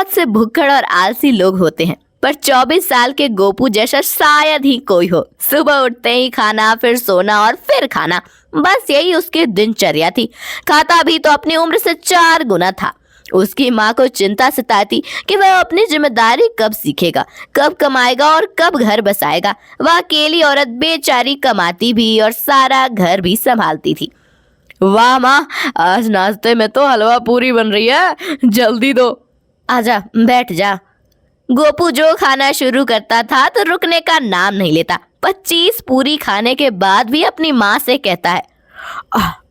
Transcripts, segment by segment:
बहुत से भुक्कड़ और आलसी लोग होते हैं, पर 24 साल के गोपू जैसा शायद ही कोई हो। सुबह उठते ही खाना, फिर सोना और फिर खाना, बस यही उसकी दिनचर्या थी। खाता भी तो अपनी उम्र से 4 गुना था। उसकी माँ को चिंता सताती कि वह अपनी जिम्मेदारी कब सीखेगा, कब कमाएगा और कब घर बसाएगा। वह अकेली औरत बेचारी कमाती भी और सारा घर भी संभालती थी। वाह माँ, आज नाश्ते में तो हलवा पूरी बन रही है, जल्दी दो। आजा, बैठ जा। गोपू जो खाना शुरू करता था तो रुकने का नाम नहीं लेता। 25 पूरी खाने के बाद भी अपनी माँ से कहता है,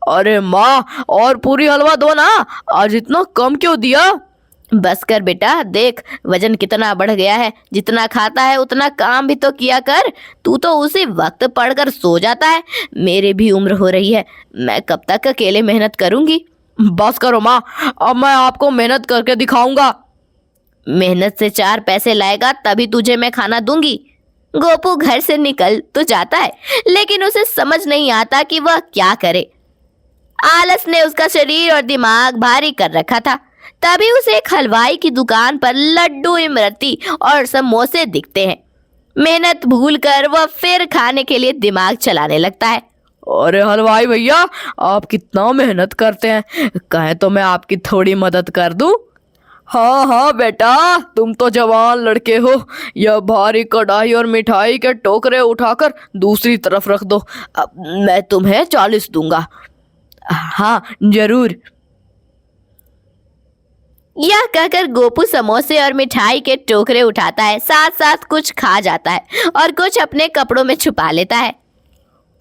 अरे माँ, और पूरी हलवा दो ना, आज इतना कम क्यों दिया? बस कर बेटा, देख वजन कितना बढ़ गया है। जितना खाता है उतना काम भी तो किया कर। तू तो उसी वक्त पढ़कर सो जाता है। मेरी भी उम्र हो रही है, मैं कब तक अकेले मेहनत करूंगी। बस करो माँ, अब मैं आपको मेहनत करके दिखाऊंगा। मेहनत से 4 पैसे लाएगा तभी तुझे मैं खाना दूंगी। गोपू घर से निकल तो जाता है, लेकिन उसे समझ नहीं आता कि वह क्या करे। आलस ने उसका शरीर और दिमाग भारी कर रखा था। तभी उसे एक हलवाई की दुकान पर लड्डू, इमरती और समोसे दिखते हैं। मेहनत भूलकर वह फिर खाने के लिए दिमाग चलाने लगता है। अरे हलवाई भैया, आप कितना मेहनत करते हैं, कहें तो मैं आपकी थोड़ी मदद कर दूं? हाँ हाँ बेटा, तुम तो जवान लड़के हो। यह भारी कढ़ाई और मिठाई के टोकरे उठाकर दूसरी तरफ रख दो। अब मैं तुम्हें 40 दूंगा। हाँ जरूर। यह कहकर गोपू समोसे और मिठाई के टोकरे उठाता है, साथ साथ कुछ खा जाता है और कुछ अपने कपड़ों में छुपा लेता है।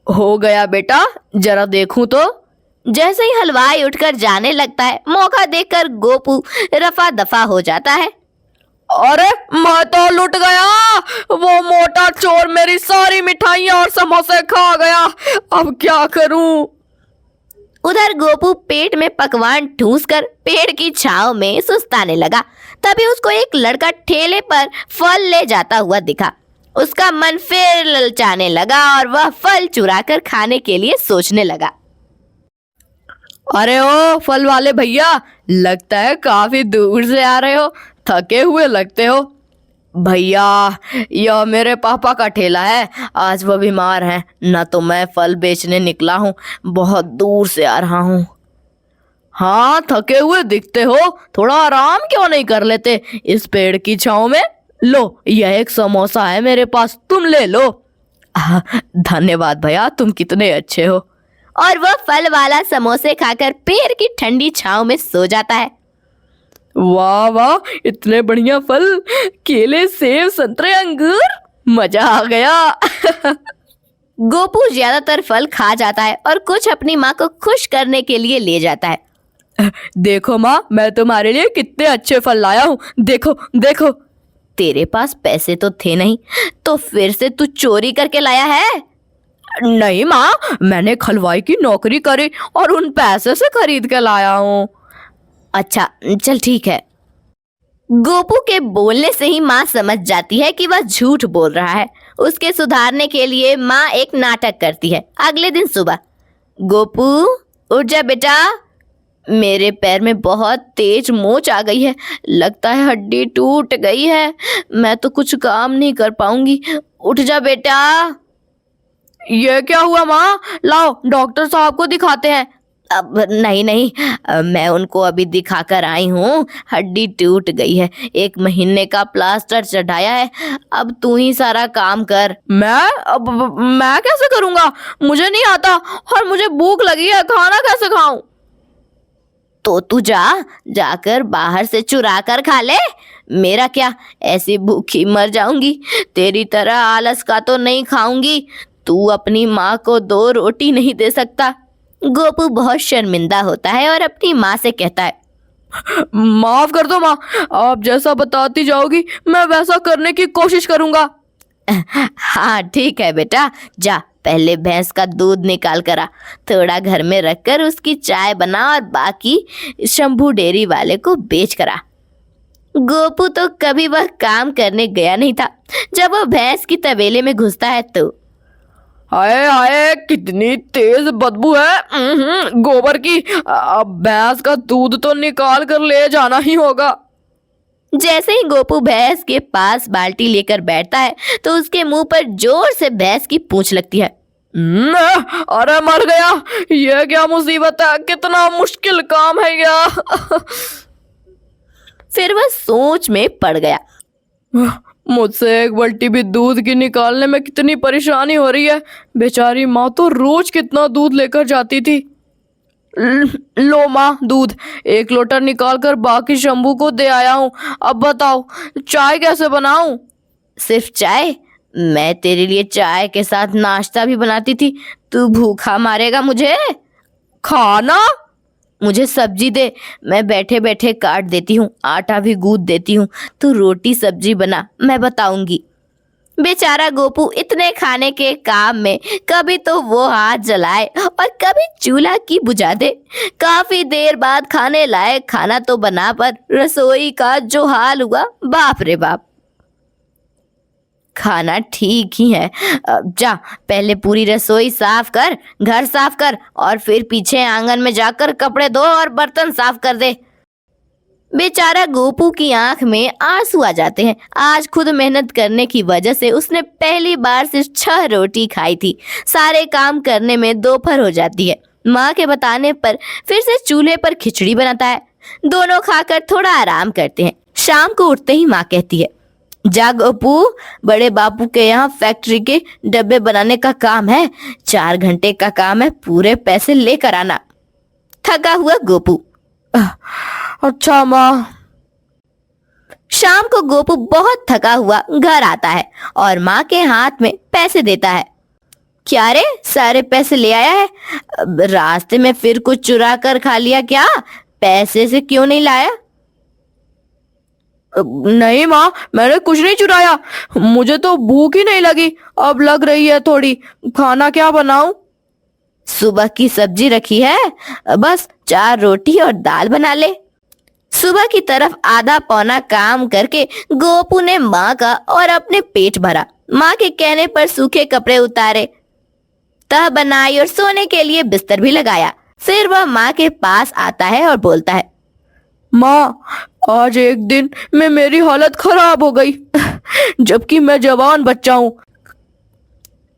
हो गया बेटा, जरा देखूं तो। जैसे ही हलवाई उठकर जाने लगता है, मौका देखकर गोपू रफा दफा हो जाता है। अरे मैं तो लुट गया, वो मोटा चोर मेरी सारी मिठाइयाँ और समोसे खा गया। अब क्या करूं? उधर गोपू पेट में पकवान ठूंसकर पेड़ की छांव में सुस्ताने लगा। तभी उसको एक लड़का ठेले पर फल ले जाता हुआ दिखा। उसका मन फिर ललचाने लगा और वह फल चुराकर खाने के लिए सोचने लगा। अरे ओ फल वाले भैया, लगता है काफी दूर से आ रहे हो, थके हुए लगते हो। भैया, यह मेरे पापा का ठेला है, आज वो बीमार हैं, न तो मैं फल बेचने निकला हूँ, बहुत दूर से आ रहा हूँ। हाँ, थके हुए दिखते हो, थोड़ा आराम क्यों नहीं कर लेते इस पेड़ की छांव में? लो, यह एक समोसा है मेरे पास, तुम ले लो। धन्यवाद भैया, तुम कितने अच्छे हो। और वह फल वाला समोसे खाकर पेड़ की ठंडी छांव में सो जाता है। वाह वाह, इतने बढ़िया फल, केले, सेब, संतरे, अंगूर, मजा आ गया। गोपू ज्यादातर फल खा जाता है और कुछ अपनी माँ को खुश करने के लिए ले जाता है। देखो माँ, मैं तुम्हारे लिए कितने अच्छे फल लाया हूँ, देखो देखो। तेरे पास पैसे तो थे नहीं, तो फिर से तू चोरी करके लाया है? नहीं माँ, मैंने हलवाई की नौकरी करी और उन पैसे से खरीद के लाया हूँ। अच्छा चल ठीक है। गोपू के बोलने से ही माँ समझ जाती है कि वह झूठ बोल रहा है। उसके सुधारने के लिए माँ एक नाटक करती है। अगले दिन सुबह, गोपू उठ जा बेटा, मेरे पैर में बहुत तेज मोच आ गई है, लगता है हड्डी टूट गई है, मैं तो कुछ काम नहीं कर पाऊंगी, उठ जा बेटा। ये क्या हुआ माँ? लाओ डॉक्टर साहब को दिखाते हैं। अब नहीं, मैं उनको अभी दिखा कर आई हूँ, हड्डी टूट गई है, 1 महीने का प्लास्टर चढ़ाया है, अब तू ही सारा काम कर। मैं कैसे करूँगा? मुझे नहीं आता और मुझे भूख लगी है, खाना कैसे खाऊं? तो तू जाकर बाहर से चुरा कर खा ले। मेरा क्या, ऐसी भूखी मर जाऊंगी, तेरी तरह आलस का तो नहीं खाऊंगी। तू अपनी माँ को 2 रोटी नहीं दे सकता। गोपू बहुत शर्मिंदा होता है और अपनी माँ से कहता है, माफ कर दो माँ, आप जैसा बताती जाओगी मैं वैसा करने की कोशिश करूंगा। हाँ ठीक है बेटा, जा पहले भैंस का दूध निकाल कर आ, थोड़ा घर में रखकर उसकी चाय बना और बाकी शंभू डेयरी वाले को बेच कर आ। गोपू तो कभी वह काम करने गया नहीं था। जब वह भैंस की तबेले में घुसता है तो हाय हाय, कितनी तेज बदबू है गोबर की। अब भैंस का दूध तो निकाल कर ले जाना ही होगा। जैसे ही गोपू भैंस के पास बाल्टी लेकर बैठता है तो उसके मुंह पर जोर से भैंस की पूंछ लगती है। अरे मर गया, ये क्या मुसीबत है, कितना मुश्किल काम है यह। फिर वह सोच में पड़ गया। मुझसे एक बाल्टी भी दूध की निकालने में कितनी परेशानी हो रही है। बेचारी माँ तो रोज कितना दूध लेकर जाती थी। लो माँ दूध, 1 लोटा निकाल कर बाकी शंभू को दे आया हूँ। अब बताओ चाय कैसे बनाऊं? सिर्फ चाय? मैं तेरे लिए चाय के साथ नाश्ता भी बनाती थी। तू भूखा मारेगा मुझे? खाना? मुझे सब्जी दे, मैं बैठे बैठे काट देती हूँ, आटा भी गूंथ देती हूँ। तू रोटी सब्जी बना, मैं बताऊंगी। बेचारा गोपू इतने खाने के काम में कभी तो वो हाथ जलाए और कभी चूल्हा की बुझा दे। काफी देर बाद खाने लायक खाना तो बना, पर रसोई का जो हाल हुआ, बाप रे बाप। खाना ठीक ही है, अब जा पहले पूरी रसोई साफ कर, घर साफ कर और फिर पीछे आंगन में जाकर कपड़े धो और बर्तन साफ कर दे। बेचारा गोपू की आंख में आंसू आ जाते हैं। आज खुद मेहनत करने की वजह से उसने पहली बार सिर्फ 6 रोटी खाई थी। सारे काम करने में दोपहर हो जाती है। माँ के बताने पर फिर से चूल्हे पर खिचड़ी बनाता है। दोनों खाकर थोड़ा आराम करते हैं। शाम को उठते ही माँ कहती है, जा गोपू, बड़े बापू के यहाँ फैक्ट्री के डब्बे बनाने का काम है। 4 घंटे का काम है, पूरे पैसे लेकर आना। थका हुआ गोपू, अच्छा माँ। शाम को गोपू बहुत थका हुआ घर आता है और माँ के हाथ में पैसे देता है। क्या रे, सारे पैसे ले आया है? रास्ते में फिर कुछ चुरा कर खा लिया क्या? पैसे से क्यों नहीं लाया? नहीं माँ, मैंने कुछ नहीं चुराया। मुझे तो भूख ही नहीं लगी, अब लग रही है थोड़ी। खाना क्या बनाऊं? सुबह की सब्जी रखी है, बस 4 रोटी और दाल बना ले। सुबह की तरफ आधा पौना काम करके गोपू ने माँ का और अपने पेट भरा। माँ के कहने पर सूखे कपड़े उतारे, तह बनाई और सोने के लिए बिस्तर भी लगाया। फिर वह माँ के पास आता है और बोलता है, माँ, आज एक दिन में मेरी हालत खराब हो गई, जबकि मैं जवान बच्चा हूँ।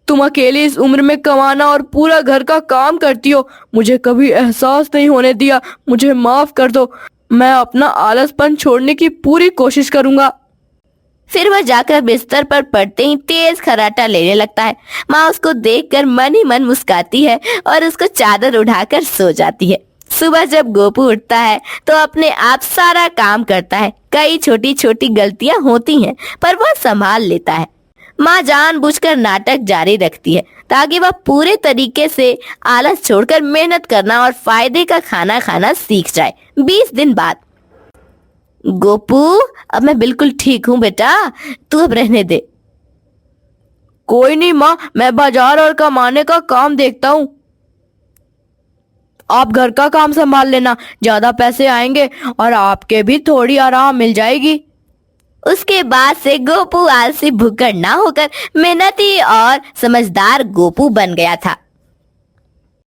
तुम अकेले इस उम्र में कमाना और पूरा घर का काम करती हो। मुझे कभी एहसास नहीं होने दिया। मुझे माफ कर दो। मैं अपना आलसपन छोड़ने की पूरी कोशिश करूंगा। फिर वह जाकर बिस्तर पर पड़ते ही तेज खर्राटा लेने लगता है। माँ उसको देखकर मन ही मन मुस्काती है और उसको चादर उठाकर सो जाती है। सुबह जब गोपू उठता है तो अपने आप सारा काम करता है। कई छोटी छोटी गलतियां होती हैं, पर वह संभाल लेता है। माँ जानबूझकर नाटक जारी रखती है ताकि वह पूरे तरीके से आलस छोड़कर मेहनत करना और फायदे का खाना खाना सीख जाए। 20 दिन बाद, गोपू, अब मैं बिल्कुल ठीक हूँ बेटा, तू अब रहने दे। कोई नहीं माँ, मैं बाजार और कमाने का काम देखता हूँ। आप घर का काम संभाल लेना, ज्यादा पैसे आएंगे और आपके भी थोड़ी आराम मिल जाएगी। उसके बाद से गोपू आलसी भुक्कड़ ना होकर मेहनती और समझदार गोपू बन गया था।